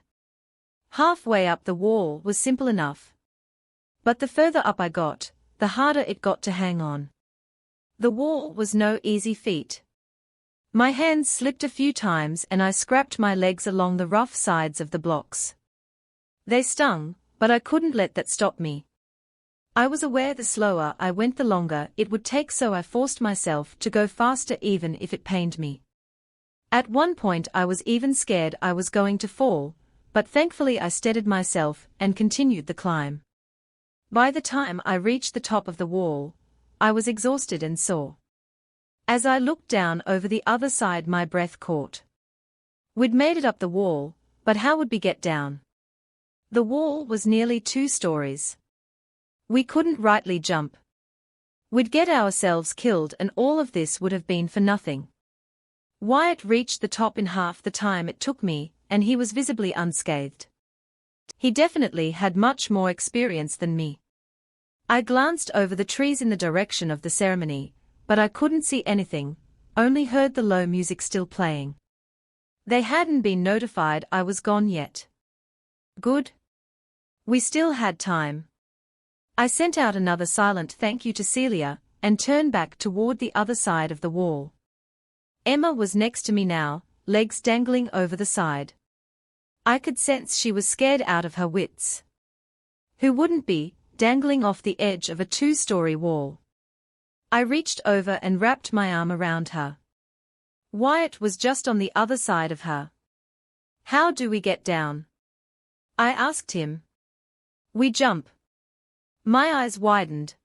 Halfway up the wall was simple enough. But the further up I got, the harder it got to hang on. The wall was no easy feat. My hands slipped a few times and I scrapped my legs along the rough sides of the blocks. They stung, but I couldn't let that stop me. I was aware the slower I went the longer it would take, so I forced myself to go faster even if it pained me. At one point I was even scared I was going to fall, but thankfully I steadied myself and continued the climb. By the time I reached the top of the wall, I was exhausted and sore. As I looked down over the other side, my breath caught. We'd made it up the wall, but how would we get down? The wall was nearly 2 stories. We couldn't rightly jump. We'd get ourselves killed and all of this would have been for nothing. Wyatt reached the top in half the time it took me, and he was visibly unscathed. He definitely had much more experience than me. I glanced over the trees in the direction of the ceremony, but I couldn't see anything, only heard the low music still playing. They hadn't been notified I was gone yet. Good. We still had time. I sent out another silent thank you to Celia, and turned back toward the other side of the wall. Emma was next to me now, legs dangling over the side. I could sense she was scared out of her wits. Who wouldn't be, dangling off the edge of a 2-story wall? I reached over and wrapped my arm around her. Wyatt was just on the other side of her. How do we get down? I asked him. We jump. My eyes widened.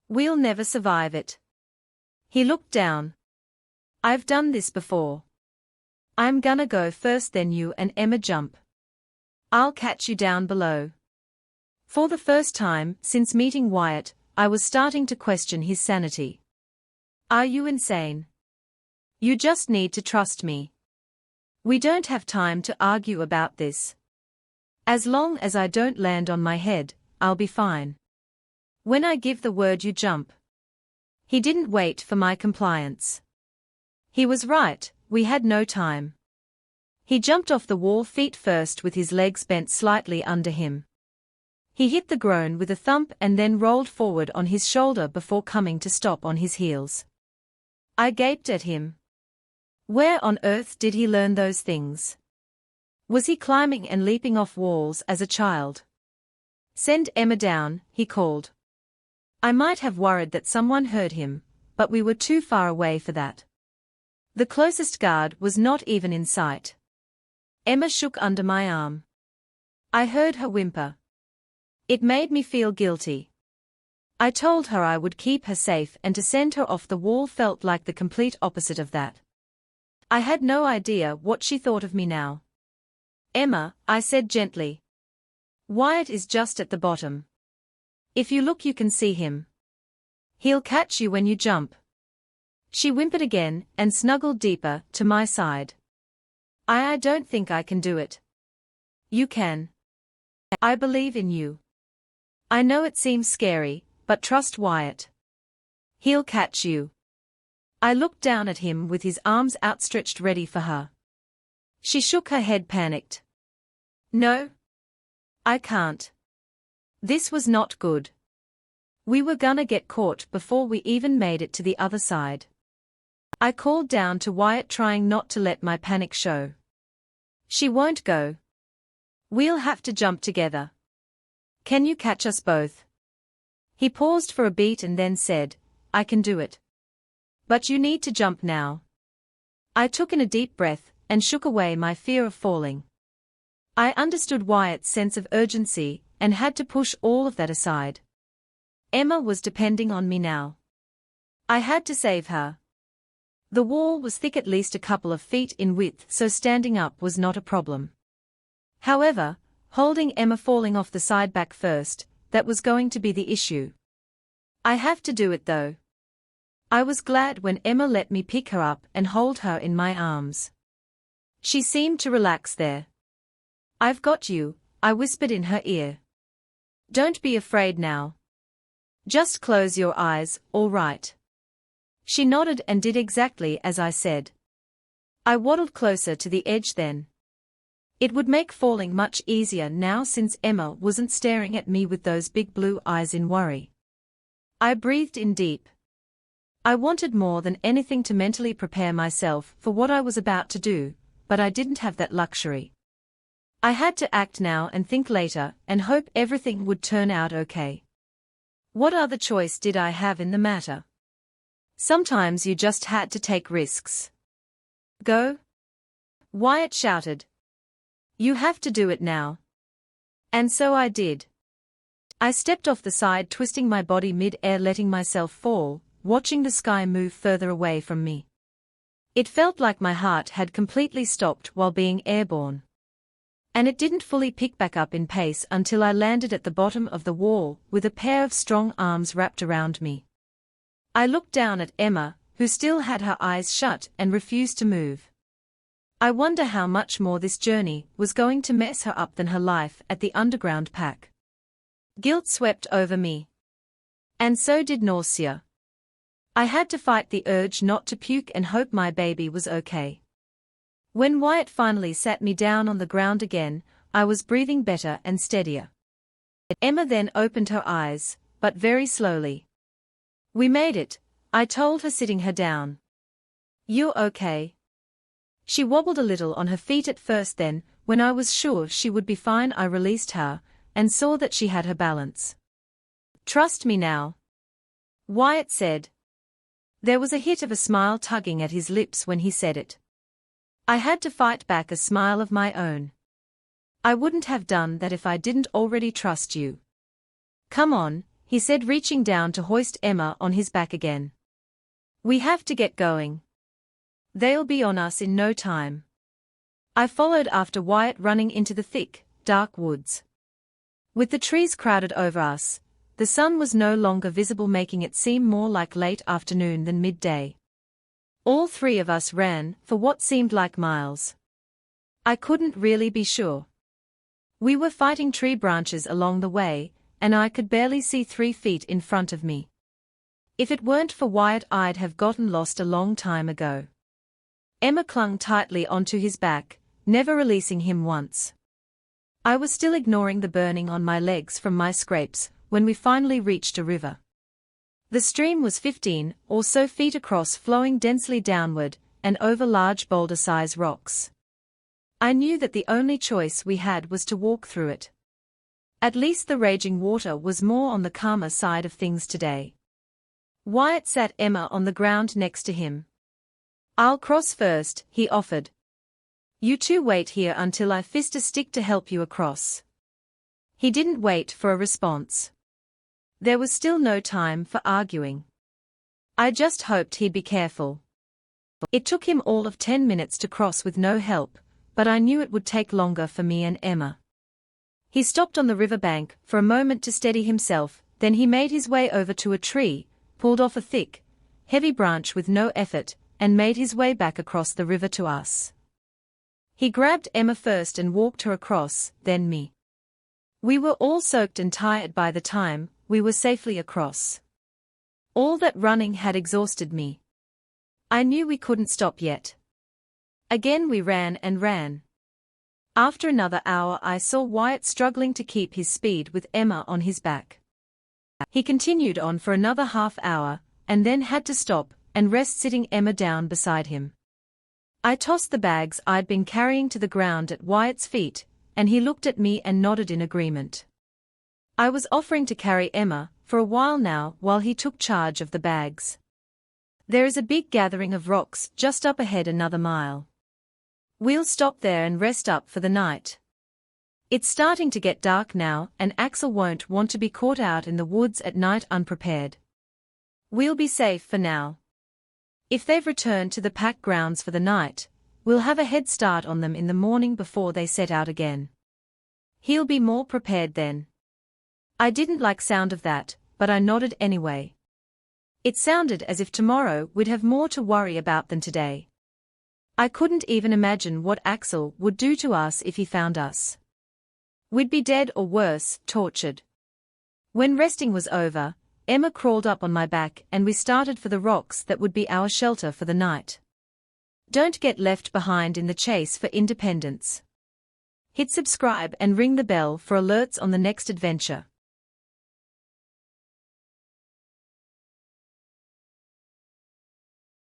We'll never survive it. He looked down. I've done this before. I'm gonna go first, then you and Emma jump. I'll catch you down below. For the first time since meeting Wyatt, I was starting to question his sanity. Are you insane? You just need to trust me. We don't have time to argue about this. As long as I don't land on my head, I'll be fine. When I give the word, you jump. He didn't wait for my compliance. He was right, we had no time. He jumped off the wall feet first with his legs bent slightly under him. He hit the ground with a thump and then rolled forward on his shoulder before coming to stop on his heels. I gaped at him. Where on earth did he learn those things? Was he climbing and leaping off walls as a child? Send Emma down, he called. I might have worried that someone heard him, but we were too far away for that. The closest guard was not even in sight. Emma shook under my arm. I heard her whimper. It made me feel guilty. I told her I would keep her safe, and to send her off the wall felt like the complete opposite of that. I had no idea what she thought of me now. Emma, I said gently. Wyatt is just at the bottom. If you look, you can see him. He'll catch you when you jump. She whimpered again and snuggled deeper to my side. I don't think I can do it. You can. I believe in you. I know it seems scary, but trust Wyatt. He'll catch you. I looked down at him with his arms outstretched ready for her. She shook her head, panicked. No. I can't. This was not good. We were gonna get caught before we even made it to the other side. I called down to Wyatt, trying not to let my panic show. She won't go. We'll have to jump together. Can you catch us both? He paused for a beat and then said, I can do it. But you need to jump now. I took in a deep breath and shook away my fear of falling. I understood Wyatt's sense of urgency and had to push all of that aside. Emma was depending on me now. I had to save her. The wall was thick, at least a couple of feet in width, so standing up was not a problem. However, holding Emma falling off the side back first, that was going to be the issue. I have to do it though. I was glad when Emma let me pick her up and hold her in my arms. She seemed to relax there. "I've got you," I whispered in her ear. "Don't be afraid now. Just close your eyes, all right?" She nodded and did exactly as I said. I waddled closer to the edge then. It would make falling much easier now since Emma wasn't staring at me with those big blue eyes in worry. I breathed in deep. I wanted more than anything to mentally prepare myself for what I was about to do, but I didn't have that luxury. I had to act now and think later and hope everything would turn out okay. What other choice did I have in the matter? Sometimes you just had to take risks. "Go?" Wyatt shouted. "You have to do it now." And so I did. I stepped off the side, twisting my body mid-air, letting myself fall, watching the sky move further away from me. It felt like my heart had completely stopped while being airborne. And it didn't fully pick back up in pace until I landed at the bottom of the wall with a pair of strong arms wrapped around me. I looked down at Emma, who still had her eyes shut and refused to move. I wonder how much more this journey was going to mess her up than her life at the underground pack. Guilt swept over me. And so did nausea. I had to fight the urge not to puke and hope my baby was okay. When Wyatt finally sat me down on the ground again, I was breathing better and steadier. Emma then opened her eyes, but very slowly. "We made it," I told her, sitting her down. "You're okay?" She wobbled a little on her feet at first, then, when I was sure she would be fine, I released her, and saw that she had her balance. "Trust me now," Wyatt said. There was a hit of a smile tugging at his lips when he said it. I had to fight back a smile of my own. "I wouldn't have done that if I didn't already trust you." "Come on," he said, reaching down to hoist Emma on his back again. "We have to get going. They'll be on us in no time." I followed after Wyatt, running into the thick, dark woods. With the trees crowded over us, the sun was no longer visible, making it seem more like late afternoon than midday. All three of us ran for what seemed like miles. I couldn't really be sure. We were fighting tree branches along the way, and I could barely see 3 feet in front of me. If it weren't for Wyatt, I'd have gotten lost a long time ago. Emma clung tightly onto his back, never releasing him once. I was still ignoring the burning on my legs from my scrapes when we finally reached a river. The stream was 15 or so feet across, flowing densely downward and over large boulder-sized rocks. I knew that the only choice we had was to walk through it. At least the raging water was more on the calmer side of things today. Wyatt sat Emma on the ground next to him. "I'll cross first," he offered. "You two wait here until I fist a stick to help you across." He didn't wait for a response. There was still no time for arguing. I just hoped he'd be careful. It took him all of 10 minutes to cross with no help, but I knew it would take longer for me and Emma. He stopped on the riverbank for a moment to steady himself, then he made his way over to a tree, pulled off a thick, heavy branch with no effort, and made his way back across the river to us. He grabbed Emma first and walked her across, then me. We were all soaked and tired by the time we were safely across. All that running had exhausted me. I knew we couldn't stop yet. Again we ran and ran. After another hour I saw Wyatt struggling to keep his speed with Emma on his back. He continued on for another half hour, and then had to stop and rest, sitting Emma down beside him. I tossed the bags I'd been carrying to the ground at Wyatt's feet, and he looked at me and nodded in agreement. I was offering to carry Emma for a while now while he took charge of the bags. "There is a big gathering of rocks just up ahead, another mile. We'll stop there and rest up for the night. It's starting to get dark now, and Axel won't want to be caught out in the woods at night unprepared. We'll be safe for now. If they've returned to the pack grounds for the night, we'll have a head start on them in the morning before they set out again. He'll be more prepared then." I didn't like the sound of that, but I nodded anyway. It sounded as if tomorrow we'd have more to worry about than today. I couldn't even imagine what Axel would do to us if he found us. We'd be dead or worse, tortured. When resting was over, Emma crawled up on my back and we started for the rocks that would be our shelter for the night. Don't get left behind in the chase for independence. Hit subscribe and ring the bell for alerts on the next adventure.